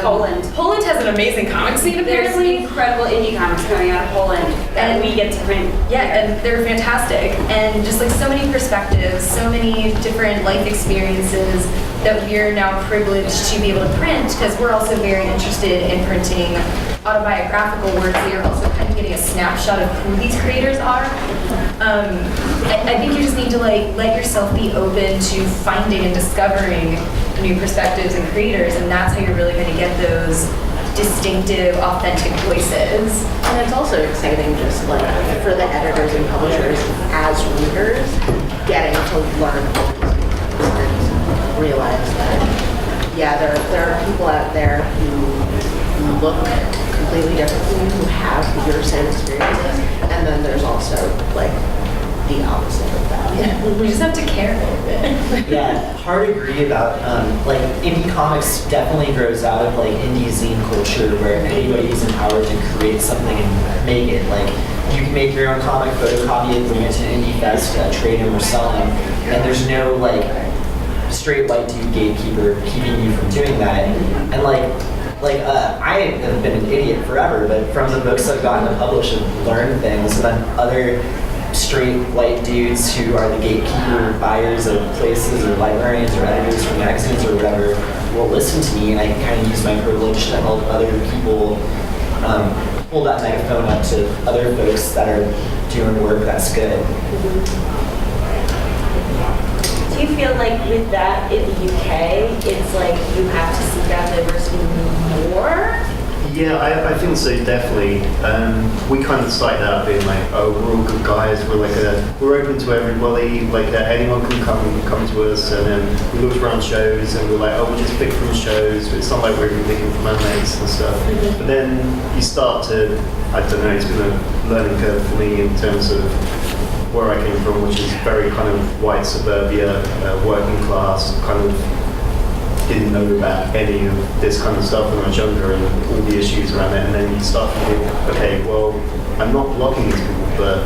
Poland. Poland has an amazing comic scene There's apparently. incredible indie comics coming out of Poland that And- we get to print. Yeah, and they're fantastic. And just like so many perspectives, so many different life experiences that we're now privileged to be able to print, because we're also very interested in printing autobiographical works. So you're also kind of getting a snapshot of who these creators are. I think you just need to like let yourself be open to finding and discovering new perspectives and creators, and that's how you're really going to get those distinctive, authentic voices. And it's also exciting just like for the editors and publishers as readers, getting to learn all these things and realize that, yeah, there are people out there who look completely different from you, who have your same experiences, and then there's also like the opposite of that. Yeah, we just have to care a little bit. Yeah, hard to agree about. Like indie comics definitely grows out of like indie zine culture, where anybody is empowered to create something and make it. Like you can make your own comic, photocopy it, bring it to Indie Fest, trade them or sell them, and there's no like straight white dude gatekeeper keeping you from doing that. And I have been an idiot forever, but from the books I've gotten to publish and learn things, and then other straight white dudes who are the gatekeeper buyers of places or librarians or editors for magazines or whatever will listen to me, and I can kind of use my privilege to help other people pull that megaphone up to other folks that are doing work that's good. Do you feel like with that in the UK, it's like you have to seek out diversity more? Yeah, I think so, definitely. We kind of started out being like, oh, we're all good guys. We're open to everybody. Like anyone can come to us. And then we looked around shows and we're like, oh, we just pick from shows. It's not like we're picking from our mates and stuff. But then you start to, I don't know, it's been a learning curve for me in terms of where I came from, which is very kind of white suburbia, working class, kind of didn't know about any of this kind of stuff when I was younger and all the issues around it. And then you start thinking, okay, well, I'm not blocking these people, but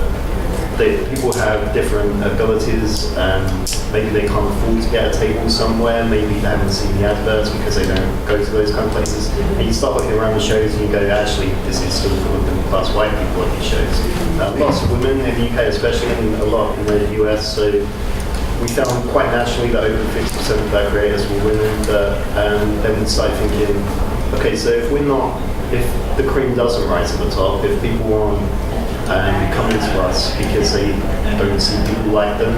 people have different abilities, and maybe they can't afford to get a table somewhere, maybe they haven't seen the adverts because they don't go to those kind of places. And you start looking around the shows and you go, actually, this is still full of middle-class white people at these shows. Lots of women in the UK especially, and a lot in the US, so we found quite naturally that over 50% of our creators were women, but then we started thinking, okay, so if the cream doesn't rise to the top, if people aren't coming to us because they don't see people like them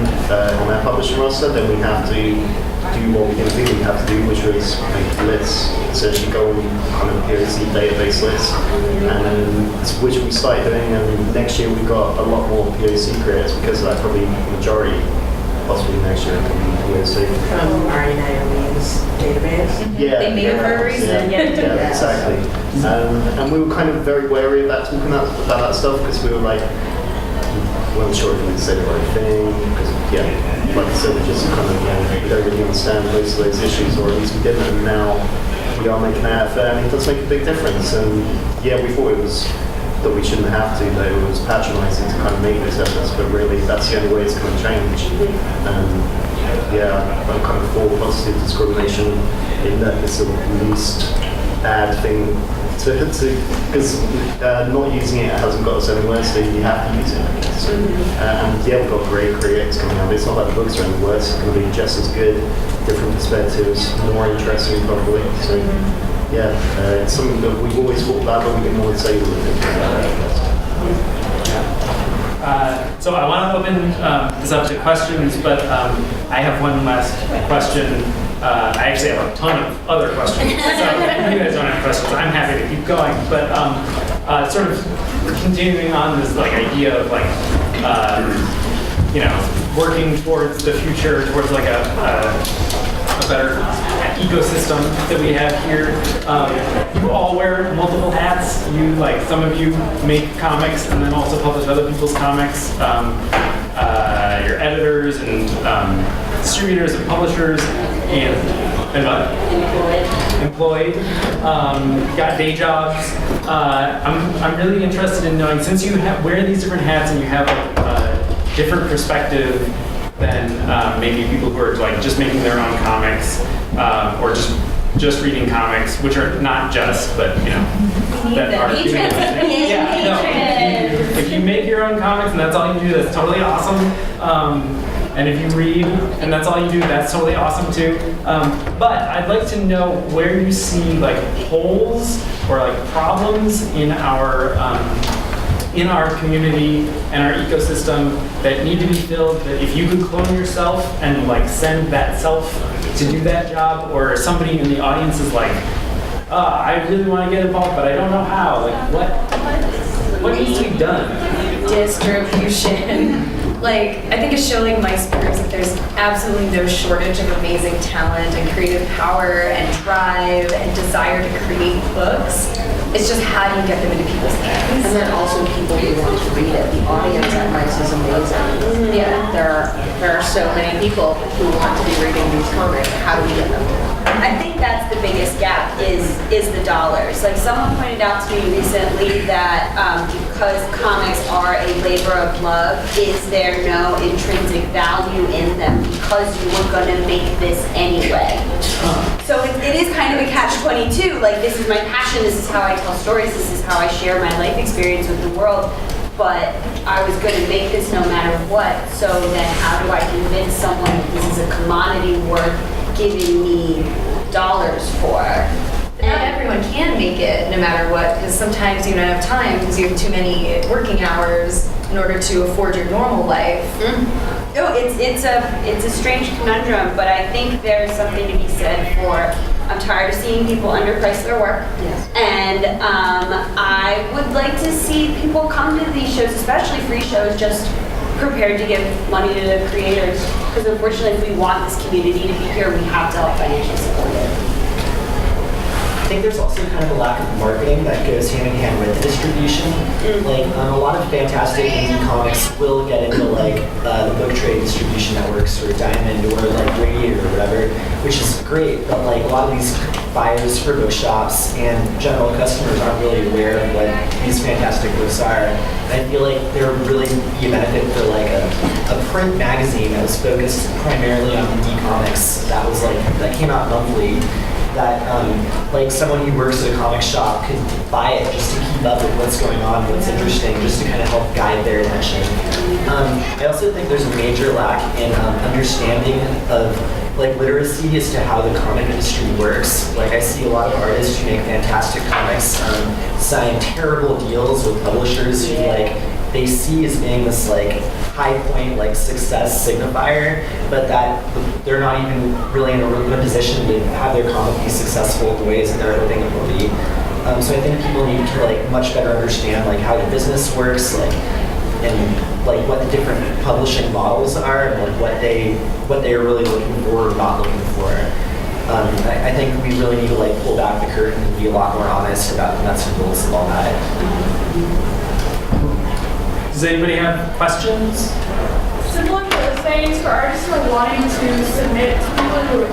on our publishing roster, then we have to do what we didn't think we have to do, which was make lists, essentially go on kind of POC database lists, and which we started doing, and next year we got a lot more POC creators because of that, probably majority. Possibly next year, POC. From Ari Naomi's database. Yeah, They made it for a reason. Yeah, exactly. And we were kind of very wary about talking about that stuff because we were like, we weren't sure if we'd say the right thing. Because, yeah, like I said, we just kind of, we don't really understand most of those issues, or at least we didn't. And now we are making an effort, and it does make a big difference. And yeah, we thought it was that we shouldn't have to, though it was patronising to kind of make those efforts, but really that's the only way it's going to change. Yeah, I'm kind of for positive discrimination in that it's the least bad thing because not using it hasn't got us anywhere, so you have to use it, I guess. And yeah, we've got great creators coming out. It's not like the books are any worse, it's going to be just as good, different perspectives, more interesting probably. So yeah, it's something that we've always thought about, but we didn't want to say we were thinking about it. So I want to open this up to questions, but I have one last question. I actually have a ton of other questions. So if you guys don't have questions, I'm happy to keep going. But sort of continuing on this like idea of like working towards the future, towards like a better ecosystem that we have here. You all wear multiple hats. Some of you make comics and then also publish other people's comics. You're editors and distributors and publishers. And what? Employed. Got day jobs. I'm really interested in knowing, since you wear these different hats and you have a different perspective than maybe people who are like just making their own comics or just reading comics, which are not just, but you know, that are doing it. Yeah, no. If you make your own comics and that's all you do, that's totally awesome. And if you read and that's all you do, that's totally awesome too. But I'd like to know where you see like holes or like problems in our community and our ecosystem that need to be filled, that if you could clone yourself and like send that self to do that job, or somebody in the audience is like, I really want to get involved, but I don't know how. Like what needs to be done? Distribution. Like, I think a show like Mike's proves that there's absolutely no shortage of amazing talent and creative power and drive and desire to create books. It's just how do you get them into people's hands? And then also people who want to read it. The audience at Mike's is amazing. Yeah. There are so many people who want to be reading these comics. How do we get them? I think that's the biggest gap is the dollars. Like someone pointed out to me recently that because comics are a labor of love, is there no intrinsic value in them because you were going to make this anyway? So it is kind of a catch-22. Like, this is my passion, this is how I tell stories, this is how I share my life experience with the world. But I was going to make this no matter what. So then how do I convince someone that this is a commodity worth giving me dollars for? But not everyone can make it no matter what, because sometimes you don't have time because you have too many working hours in order to afford your normal life. No, it's a strange conundrum, but I think there's something to be said for, I'm tired of seeing people underprice their work. Yes. And I would like to see people come to these shows, especially free shows, just prepared to give money to creators. Because unfortunately, if we want this community to be here, we have to help financially support it. I think there's also kind of a lack of marketing that goes hand in hand with the distribution. Like a lot of fantastic indie comics will get into like the book trade distribution networks or Diamond or like Radiator or whatever, which is great. But like a lot of these buyers for bookshops and general customers aren't really aware of what these fantastic books are. And I feel like there would really be a benefit for like a print magazine that was focused primarily on indie comics that came out monthly. That like someone who works at a comic shop could buy it just to keep up with what's going on, what's interesting, just to kind of help guide their attention. I also think there's a major lack in understanding of like literacy as to how the comic industry works. Like I see a lot of artists who make fantastic comics sign terrible deals with publishers who like they see as being this like high point like success signifier, but that they're not even really in a position to have their comic be successful in the ways that they're hoping it will be. So I think people need to like much better understand like how the business works, like and like what the different publishing models are, and like what they are really looking for or not looking for. I think we really need to like pull back the curtain and be a lot more honest about the nuts and bolts of all that. Does anybody have questions? Similar to the sayings for artists who are wanting to submit to people who are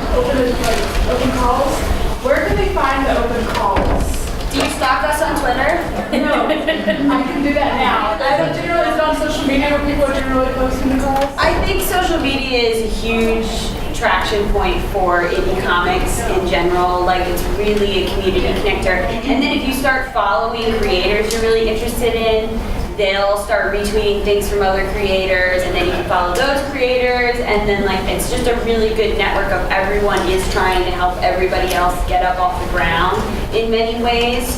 open calls, where can they find the open calls? Do you stalk us on Twitter? No, I can do that now. Is it generally on social media where people are generally posting the calls? I think social media is a huge traction point for indie comics in general. Like, it's really a community connector. And then if you start following creators you're really interested in, they'll start retweeting things from other creators, and then you can follow those creators, and then like it's just a really good network of everyone is trying to help everybody else get up off the ground in many ways.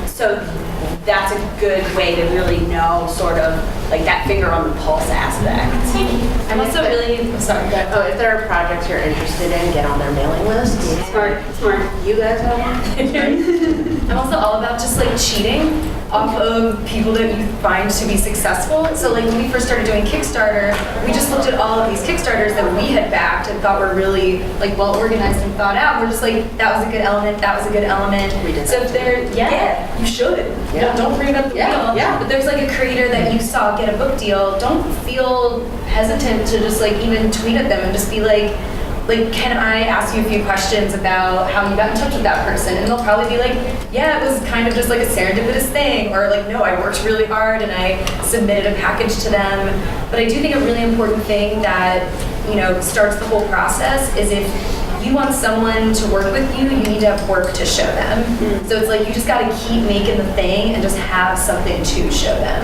So that's a good way to really know sort of like that finger on the pulse aspect. I'm also really sorry. If there are projects you're interested in, get on their mailing list. Smart. You guys have one? I'm also all about just like cheating off of people that you find to be successful. So like when we first started doing Kickstarter, we just looked at all of these Kickstarters that we had backed and thought were really like well organized and thought out. We're just like, that was a good element, that was a good element. We did so that if there, you should. Yeah. Don't bring up the wheel. Yeah. But there's like a creator that you saw get a book deal, don't feel hesitant to just like even tweet at them and just be like, like, can I ask you a few questions about how you got in touch with that person? And they'll probably be like, yeah, it was kind of just like a serendipitous thing, or like, no, I worked really hard and I submitted a package to them. But I do think a really important thing that, you know, starts the whole process is if you want someone to work with you, you need to have work to show them. So it's like you just got to keep making the thing and just have something to show them.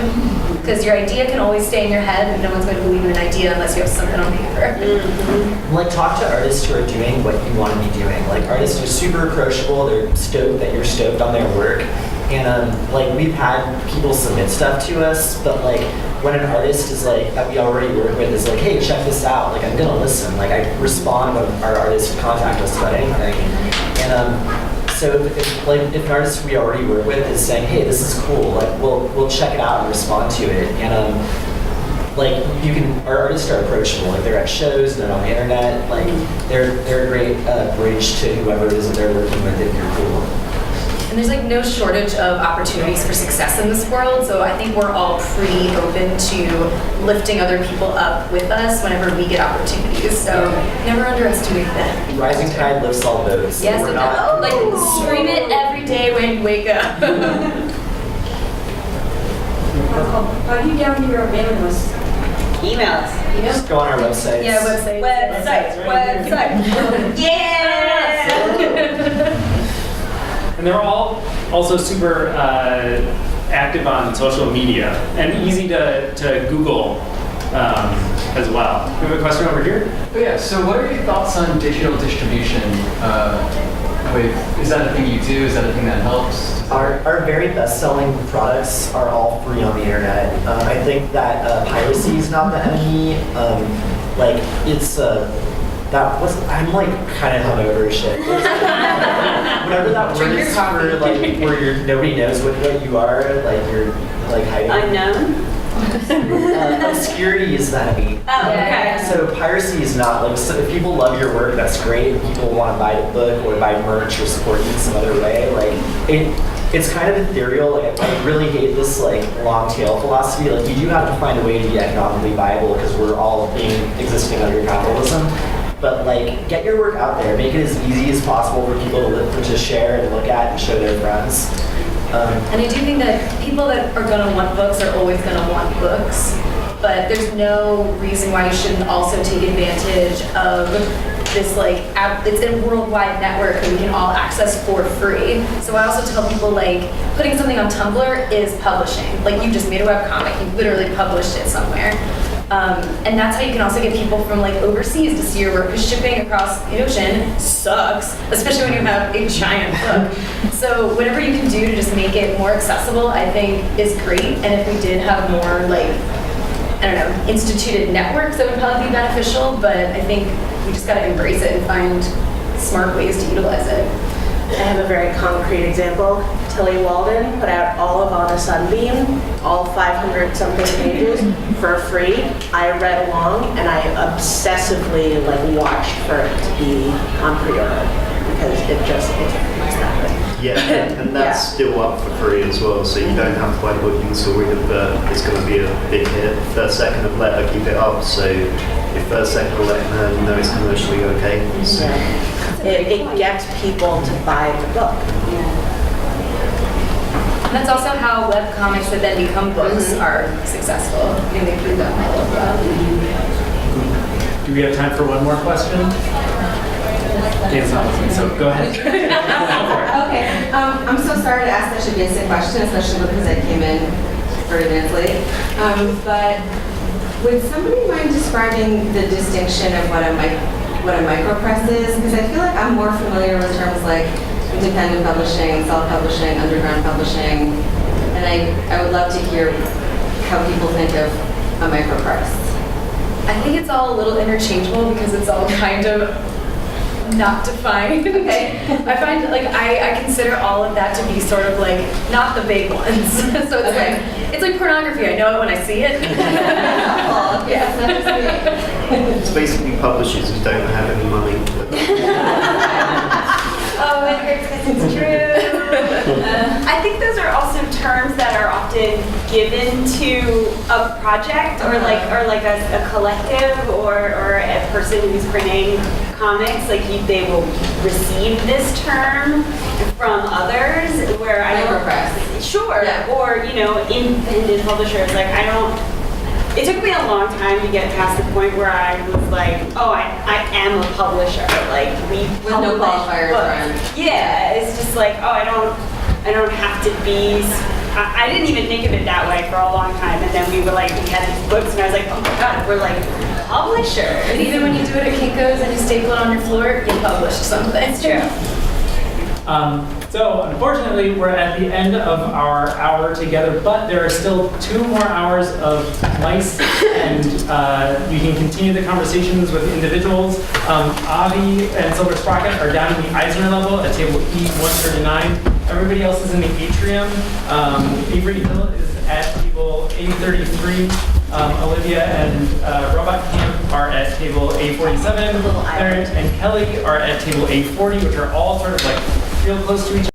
Because your idea can always stay in your head, and no one's going to believe in an idea unless you have something on paper. Like, talk to artists who are doing what you want to be doing. Like, artists are super approachable. They're stoked that you're stoked on their work. And like, we've had people submit stuff to us, but like, when an artist is like, that we already work with is like, hey, check this out, like, I'm gonna listen. Like, I respond when our artists contact us about anything. And so if an artist we already work with is saying, hey, this is cool, like, we'll check it out and respond to it. And like, our artists are approachable. Like, they're at shows, they're on the internet, like, they're a great bridge to whoever it is that they're working with if you're cool. And there's like no shortage of opportunities for success in this world, so I think we're all pretty open to lifting other people up with us whenever we get opportunities. So never underestimate that. Rising tide lifts all boats. Yes, We're not, like scream it every day when you wake up. How do you gather your mailing list? Emails. just go on our website. Yeah, website. Yeah. And they're all also super active on social media and easy to Google as well. We have a question over here. Oh yeah, so what are your thoughts on digital distribution? Is that a thing you do? Is that a thing that helps? Our very best-selling products are all free on the internet. I think that piracy is not the enemy. I'm like kind of hungover as shit. Whatever that word is for, like, where nobody knows what you are, like you're like hiding. Unknown? Obscurity is the enemy. Oh, okay. So piracy is not like, so if people love your work, that's great. If people want to buy the book or buy merch or support you in some other way, like it's kind of ethereal. Like, I really hate this like long tail philosophy. Like, you do have to find a way to be economically viable because we're all existing under capitalism. But like, get your work out there. Make it as easy as possible for people to share and look at and show their friends. And I do think that people that are going to want books are always going to want books, but there's no reason why you shouldn't also take advantage of this, like, it's a worldwide network that we can all access for free. So I also tell people, like, putting something on Tumblr is publishing. Like, you just made a webcomic, you literally published it somewhere. And that's how you can also get people from like overseas to see your work, because shipping across the ocean sucks, especially when you have a giant book. So whatever you can do to just make it more accessible, I think is great. And if we did have more like, I don't know, instituted networks, that would probably be beneficial, but I think we just gotta embrace it and find smart ways to utilize it. I have a very concrete example. Tilly Walden put out all of On a Sunbeam, all 500 something pages for free. I read along and I obsessively like watched for it to be on pre-order because it just that good. Yeah, and that's still up for free as well, so you don't have to buy the book, you can still read it, but it's going to be a big hit. First, second of letter, keep it up, so if first, second of letter, you know it's commercially okay. So. Yeah. It gets people to buy the book. And that's also how webcomics that then become books are successful. I think they prove that all of that. Do we have time for one more question? Dan's not listening, so go ahead. Okay, I'm so sorry to ask such a basic question, especially because I came in 30 minutes late. But would somebody mind describing the distinction of what a micropress is? Because I feel like I'm more familiar with terms like independent publishing, self-publishing, underground publishing, and I would love to hear how people think of a micropress. I think it's all a little interchangeable because it's all kind of not defined. Okay. I find like I consider all of that to be sort of like not the big ones. So it's like pornography. I know it when I see it. It's basically publishers who don't have any money. Oh, it hurts because it's true. I think those are also terms that are often given to a project or like a collective or a person who's printing comics, like they will receive this term from others, where I don't. Micropress. Sure. Yeah. Or independent publishers. Like I don't. It took me a long time to get past the point where I was like, oh, I am a publisher. Like we With no publish qualifier books. front. Yeah, it's just like, oh, I don't have to be. I didn't even think of it that way for a long time, and then we had these books, and I was like, oh my god, we're like publishers. And even when you do it at Kinko's and you staple it on your floor, you published something. It's true. So unfortunately, we're at the end of our hour together, but there are still 2 more hours of mice, and we can continue the conversations with individuals. Avi and Silver Sprocket are down in the Eisner level at table E139. Everybody else is in the atrium. Avery is at table A33. Olivia and Robot Camp are at table A47. Clarence and Kelly are at table A40, which are all sort of like real close to each